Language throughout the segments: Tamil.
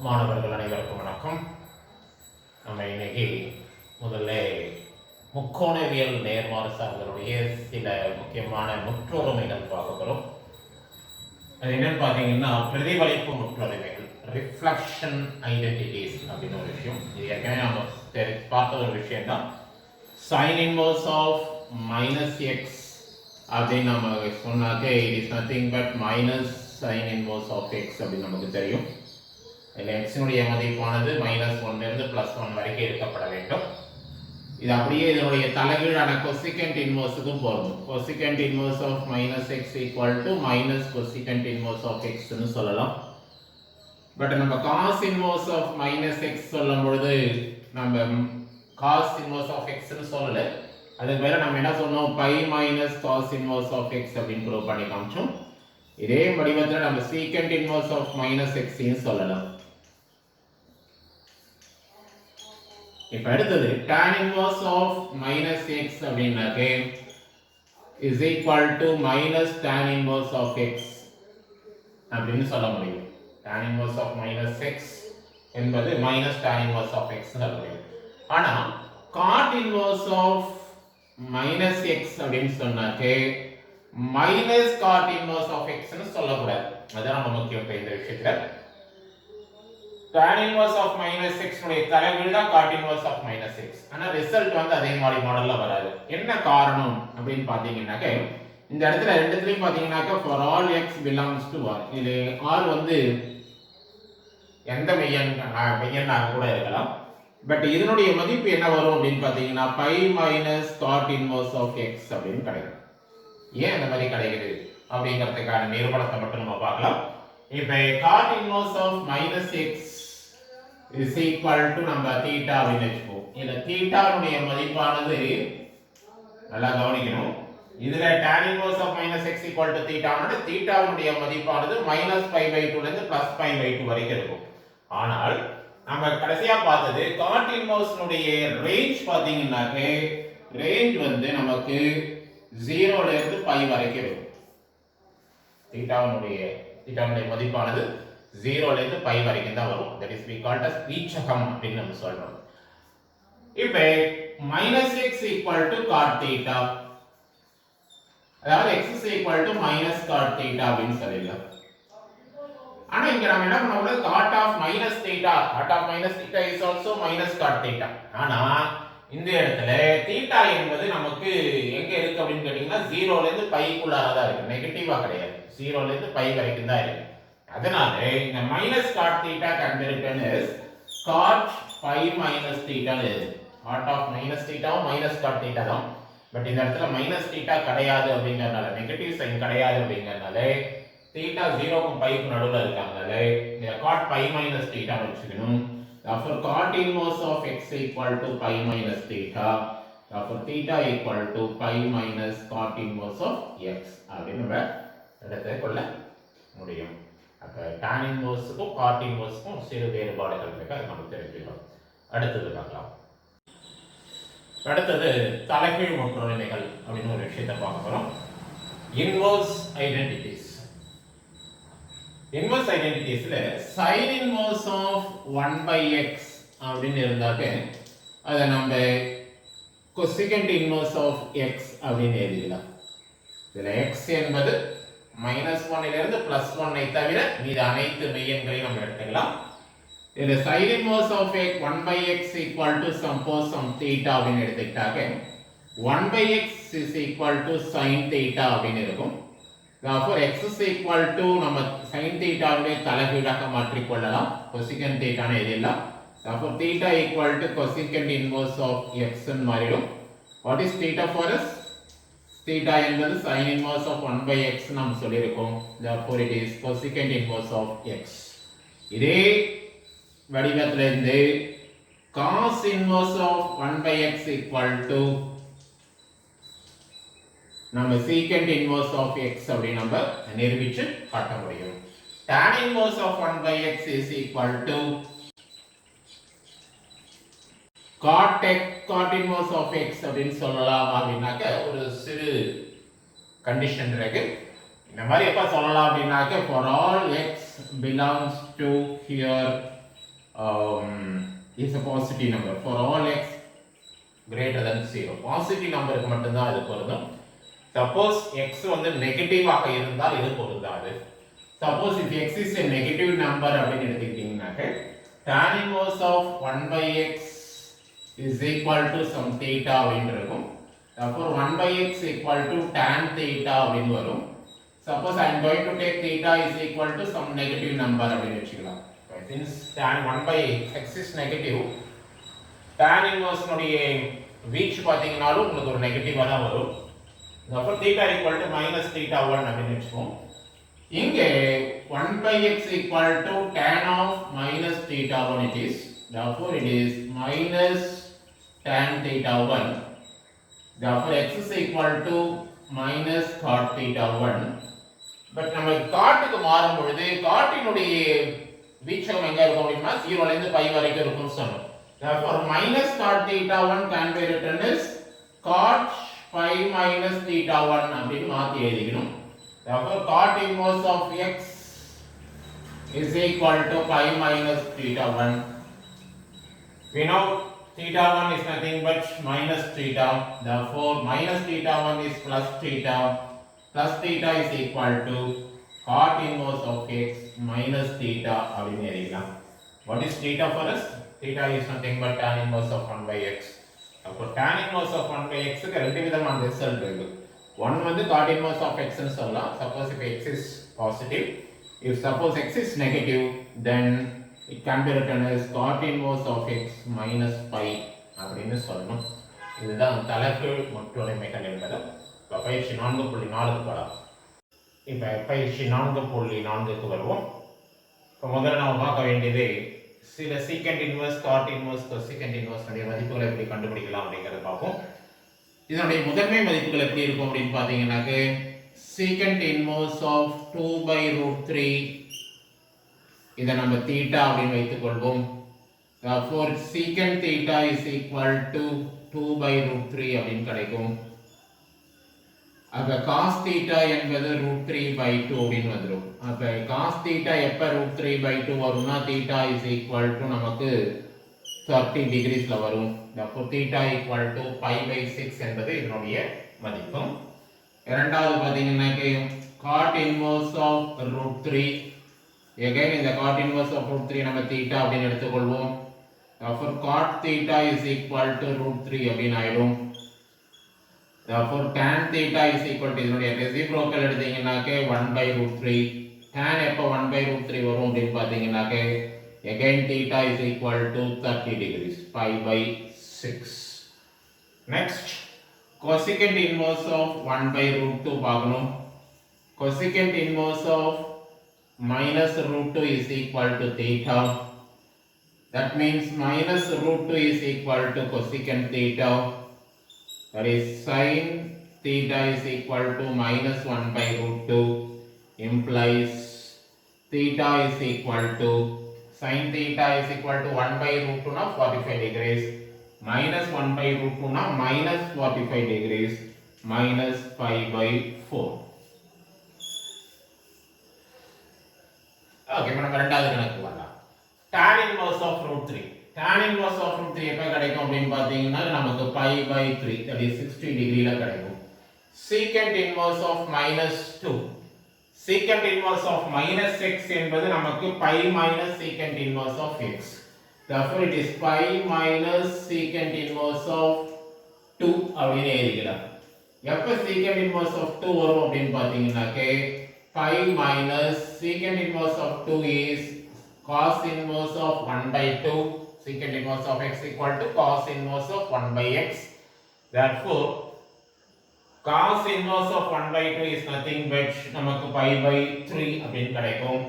மாணவர்கள் அனைவருக்கும் வணக்கம். நம்ம இன்னைக்கு முதல்ல முக்கோணவியல் நேர்மாறு சார்ந்தவருடைய சில முக்கியமான முற்றொருமைகள் பார்க்க போகிறோம். அது என்னன்னு பார்த்தீங்கன்னா பிரதிபலிப்பு முற்றொருமைகள், ரிஃப்ளெக்ஷன் ஐடென்டிட்டிஸ் அப்படின்னு ஒரு விஷயம். இது ஏற்கனவே நம்ம பார்த்த ஒரு விஷயம் தான். Sine inverse of minus x அப்படின்னு நம்ம சொன்னாக்க it is nothing but minus sine inverse of x அப்படின்னு நமக்கு தெரியும். இதில் எக்ஸினுடைய மதிப்பானது -1 +1 வரைக்கும் எடுக்கப்பட வேண்டும். இது அப்படியே இதனுடைய தலைகீழான கொசிகண்ட் இன்வர்ஸுக்கும் பொருந்தும். Cosecant inverse of -x minus cosecant inverse of எக்ஸ்ன்னு சொல்லலாம். பட் நம்ம காஸ் இன்வர்ஸ் ஆஃப் -x சொல்லும் பொழுது நம்ம காஸ் இன்வர்ஸ் ஆஃப் எக்ஸ்ன்னு சொல்லலை. அதுக்கு மேலே நம்ம என்ன சொன்னோம், pi minus cos inverse of x அப்படின்னு ப்ரூவ் பண்ணி காமிச்சோம். இதே வடிவத்தில் நம்ம சீக்கண்ட் இன்வர்ஸ் ஆஃப் -x சொல்லலாம். இப்போ அடுத்தது tan inverse of -x அப்படின்னாக்க is equal to minus tan inverse of x அப்படின்னு சொல்ல முடியும். tan inverse of -x என்பது minus tan inverse of x ன்னு முடியும். ஆனா cot inverse of -x அப்படின்னு சொன்னாக்க minus cot inverse of x ன்னு சொல்லக்கூடாது. அதான் நம்ம முக்கியம் இந்த விஷயத்துல. tan inverse of -x உடைய தலைகீழ் தான் cot inverse of -x. ஆனா ரிசல்ட் வந்து அதே மாதிரி மாடல்ல வராது. என்ன காரணம் அப்படின்னு பாத்தீங்கன்னாக்க இந்த இடத்துல ரெண்டுத்துலயும் பாத்தீங்கன்னாக்க for all x belongs to R. இது R வந்து எந்த மெய்யெண்ணாக கூட இருக்கலாம். பட் இதனுடைய மதிப்பு என்ன வரும் அப்படின்னு பாத்தீங்கன்னா pi minus cot inverse of x அப்படின்னு கிடைக்கும். ஏன் இந்த மாதிரி கிடைக்குது அப்படிங்கிறதுக்கான நிரூபணத்தை மட்டும் நம்ம பார்க்கலாம். இப்போ cot inverse of -x is equal to நம்ம தீட்டா அப்படின்னு வச்சுப்போம். இந்த தீட்டாவுடைய மதிப்பானது நல்லா கவனிக்கணும். இதுல tan inverse of -x equal to தீட்டானது தீட்டாவுடைய மதிப்பானது -π/2 ல இருந்து +π/2 வரைக்கும் இருக்கும். ஆனால் நம்ம கடைசியா பார்த்தது cot inverse உடைய ரேஞ்ச் பாத்தீங்கன்னாக்க ரேஞ்ச் வந்து நமக்கு 0 ல இருந்து π வரைக்கும் இருக்கும். தீட்டாவுடைய மதிப்பானது 0 ல இருந்து π வரைக்கும் தான் வரும். that is we called as வீச்சகம் அப்படின்னு நம்ம சொல்றோம். இப்போ -x equal to cot theta, அதாவது x is equal to minus cot theta அப்படின்னு சொல்லிடலாம். ஆனா இங்க நம்ம என்ன பண்ணோம், cot of minus theta is also minus cot theta. ஆனா இந்த இடத்துல theta என்பது நமக்கு எங்க இருக்கு அப்படின்னு கேட்டீங்கன்னா 0 ல இருந்து πக்குள்ளார தான் இருக்கு, நெகட்டிவா கிடையாது. 0 ல இருந்து π வரைக்கும் தான் இருக்கு. அதனால இந்த minus cot theta can be written as cot pi minus theta னு எழுது. cot of minus theta minus cot theta தான். பட் இந்த இடத்துல minus theta கிடையாது அப்படிங்கறனால, நெகட்டிவ் சைன் கிடையாது அப்படிங்கறனால theta 0 க்கும் π க்கு நடுவுல இருக்கறனால இந்த cot pi minus theta வெச்சுக்கணும். therefore cot inverse of x equal to pi minus theta, therefore theta equal to pi minus cot inverse of x அப்படின்னு நம்ம எடுத்துக்கொள்ள முடியும். அப்ப tan inverseக்கும் cot inverseக்கும் சிறு வேறுபாடுகள் இருக்கு, அது நம்ம தெரிஞ்சுக்கலாம். அடுத்தது பார்க்கலாம். அடுத்தது தலைகீழ் முற்றொருமைகள் அப்படின்னு ஒரு விஷயத்தை பார்க்க போறோம். Inverse identities. இன்வர்ஸ் ஐடென்டிட்டிஸ்ல sin inverse of 1/x அப்படின்னு இருந்தாக்க அதை நம்ம cosecant inverse of x அப்படின்னு எழுதிக்கலாம். இதுல x என்பது -1 ல இருந்து +1 ஐ தவிர மீதி அனைத்து மெய்யெண்களையும் நம்ம எடுத்துக்கலாம். இதுல sin inverse of 1/x equal to some theta அப்படின்னு எடுத்துக்கிட்டாக்க 1/x is equal to sin theta அப்படின்னு இருக்கும். therefore x is equal to நம்ம sin theta உடைய தலைகீழாக மாற்றிக் கொள்ளலாம், cosecant theta ன்னு எழுதலாம். therefore theta equal to cosecant inverse of x ன்னு மாறிடும். what is theta for us? theta என்பது sin inverse of 1/x நாம் சொல்லியிருக்கோம். therefore it is cosecant inverse of x. இதே வடிவத்துல இருந்து cos inverse of 1/x equal to நம்ம secant inverse of x அப்படி நம்ம நிரூபிச்சு காட்ட முடியும். tan inverse of 1/x is equal to cot inverse of x அப்படின்னு சொல்லலாம். அப்படின்னாக்க ஒரு சிறு கண்டிஷன் இருக்கு. இந்த மாதிரி எப்ப சொல்லலாம் அப்படின்னாக்க for all x belongs to here is a positive number for all x greater than 0. Positive நம்பருக்கு மட்டும்தான் இது பொருந்தும். சப்போஸ் x வந்து நெகட்டிவாக இருந்தால் இது பொருந்தாது. Suppose if x is a negative number அப்படின்னு எடுத்துக்கிட்டீங்கன்னாக்க tan inverse of 1 by x is equal to some theta அப்படின்னு இருக்கும். Therefore 1 by x equal to tan theta அப்படின்னு வரும். Suppose I am going to take theta is equal to some negative number அப்படின்னு வச்சுக்கலாம். Since tan 1 by x is negative, tan inverse உடைய வீச்சு பார்த்தீங்கன்னாலும் உங்களுக்கு ஒரு நெகட்டிவா தான் வரும். Therefore theta equal to minus theta 1 அப்படின்னு வச்சுப்போம். இங்கே 1 by x equal to tan of minus theta 1 it is. Therefore it is minus tan theta 1. Therefore x is equal to minus cot theta 1. But நம்ம காட்டுக்கு மாறும் பொழுது காட்டினுடைய வீச்சகம் எங்க இருக்கும் அப்படின்னா 0 ல இருந்து π வரைக்கும் இருக்கும்னு சொன்னோம். Therefore minus cot theta 1 can be written as cot phi minus theta 1 அப்படின்னு மாத்தி எழுதிக்கணும். Therefore cot inverse of x is equal to pi minus theta 1. We know theta 1 is nothing but minus theta. Therefore minus theta 1 is plus theta. Plus theta is equal to cot inverse of x minus theta அப்படின்னு எழுதிக்கலாம். What is theta for us? Theta is nothing but tan inverse of 1 by x. அப்போ tan inverse of 1 by x க்கு ரெண்டு விதமான ரிசல்ட் இருக்கு. ஒன் வந்து cot inverse of x ன்னு சொல்லலாம். Suppose if x is positive, if suppose x is negative, then it can be written as cot inverse of x minus pi அப்படின்னு சொல்லணும். இதுதான் தலைகீழ் முற்றொருமைகள் என்பது. இப்போ பயிற்சி 4.4க்கு போகலாம். இப்போ பயிற்சி 4.4க்கு வருவோம். இப்போ முதல்ல நம்ம பார்க்க வேண்டியது சில secant inverse, God inverse, cosecant inverse உடைய மதிப்புகளை எப்படி கண்டுபிடிக்கலாம் அப்படிங்கிறத பார்ப்போம். இதனுடைய முதன்மை மதிப்புகள் எப்படி இருக்கும் அப்படின்னு பார்த்தீங்கன்னாக்க secant inverse of 2 by root 3 இதை நம்ம தீட்டா அப்படின்னு வைத்துக் கொள்வோம். Therefore secant theta is equal to 2 by root 3 அப்படின்னு கிடைக்கும். அப்ப cos theta என்பது root 3 by 2 அப்படின்னு வந்துரும். அப்ப cos theta எப்ப root 3 by 2 வரும்னா theta is equal to நமக்கு 30 degreesல வரும். therefore theta equal to pi by 6 என்பது இதனுடைய மதிப்பு. இரண்டாவது பாத்தீங்கன்னா cot inverse of root 3. again இந்த cot inverse of root 3 நம்ம theta அப்படின்னு எடுத்துக்கொள்வோம். therefore cot theta is equal to root 3 அப்படின்னு ஆயிடும். therefore tan theta is equal to இதனுடைய ரெசிப்ரோக்கல் எடுத்தீங்கன்னாக்க 1 by root 3. tan எப்ப 1 by root 3 வரும் அப்படின்னு பாத்தீங்கன்னாக்க again theta is equal to 30 degrees, pi by 6. next cosecant inverse of 1 by root 2 பார்க்கணும். cosecant inverse of minus root 2 is equal to theta. that means minus root 2 is equal to cosecant theta. that is sin theta is equal to minus 1 by root 2 implies theta is equal to sin theta is equal to 1 by root 2 na 45 degrees minus 1 by root 2 na minus 45 degrees minus 5 by 4. okay நம்ம இரண்டாவது கணக்கு வரலாம். tan inverse of root 3. tan inverse of root 3 எப்ப கிடைக்கும் அப்படினு பாத்தீங்கன்னா நமக்கு pi by 3 that is 60 டிகிரில கிடைக்கும். secant inverse of minus 2. secant inverse of minus x என்பது நமக்கு pi minus secant inverse of x. therefore it is pi minus secant inverse of 2 அப்படினு எழுதிக்கலாம். எப்ப secant inverse of 2 வரும் அப்படினு பாத்தீங்கன்னாக்க pi minus secant inverse of 2 is cos inverse of 1 by 2. secant inverse of x equal to cos inverse of 1 by x. therefore cos inverse of 1 by 2 is nothing but நமக்கு pi by 3 அப்படினு கிடைக்கும்.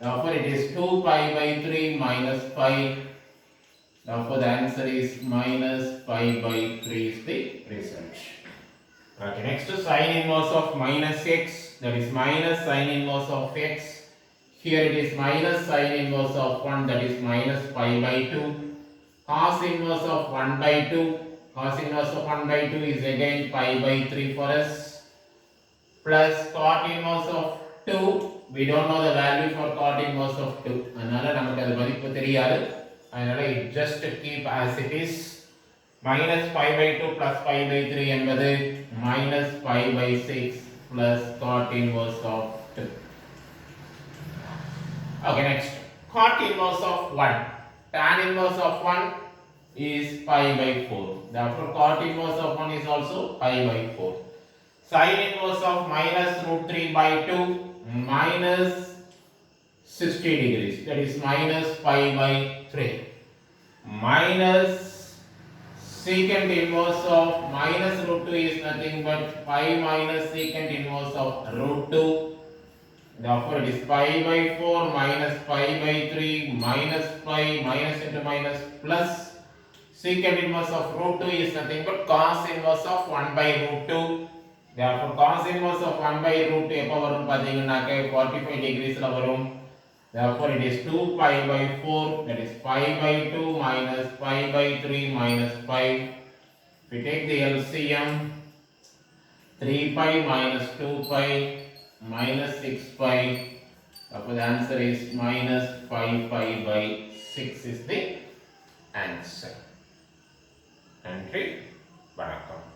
therefore it is 2 pi by 3 minus pi. therefore the answer is minus pi by 3 is the result. okay, next to sin inverse of minus x, that is minus sin inverse of x. here it is minus sin inverse of 1, that is minus pi by 2. cos inverse of 1 by 2, cos inverse of 1 by 2 is again pi by 3 for us, plus cot inverse of 2. we don't know the value for cot inverse of 2, அதனால நமக்கு அது மதிப்பு தெரியாது. அதனால just keep as it is. minus pi by 2 plus pi by 3 என்பது minus pi by 6 plus cot inverse of 2. Okay, next. Cot inverse of 1. Tan inverse of 1 is pi by 4. Therefore, cot inverse of 1 is also pi by 4. Sin inverse of minus root 3 by 2 minus 60 degrees. That is minus pi by 3. Minus secant inverse of minus root 2 is nothing but pi minus secant inverse of root 2. Therefore, it is pi by 4 minus pi by 3 minus pi minus into minus plus secant inverse of root 2 is nothing but cos inverse of 1 by root 2. Therefore, cos inverse of 1 by root 2 எப்போ வரும் பாத்தீங்கன்னாக்க 45 degreesல வரும். Therefore, it is 2 pi by 4, that is pi by 2 minus pi by 3 minus pi. If we take the LCM, 3 pi minus 2 pi minus 6 pi. Therefore, the answer is minus 5 pi by 6 is the answer. நன்றி, வணக்கம்.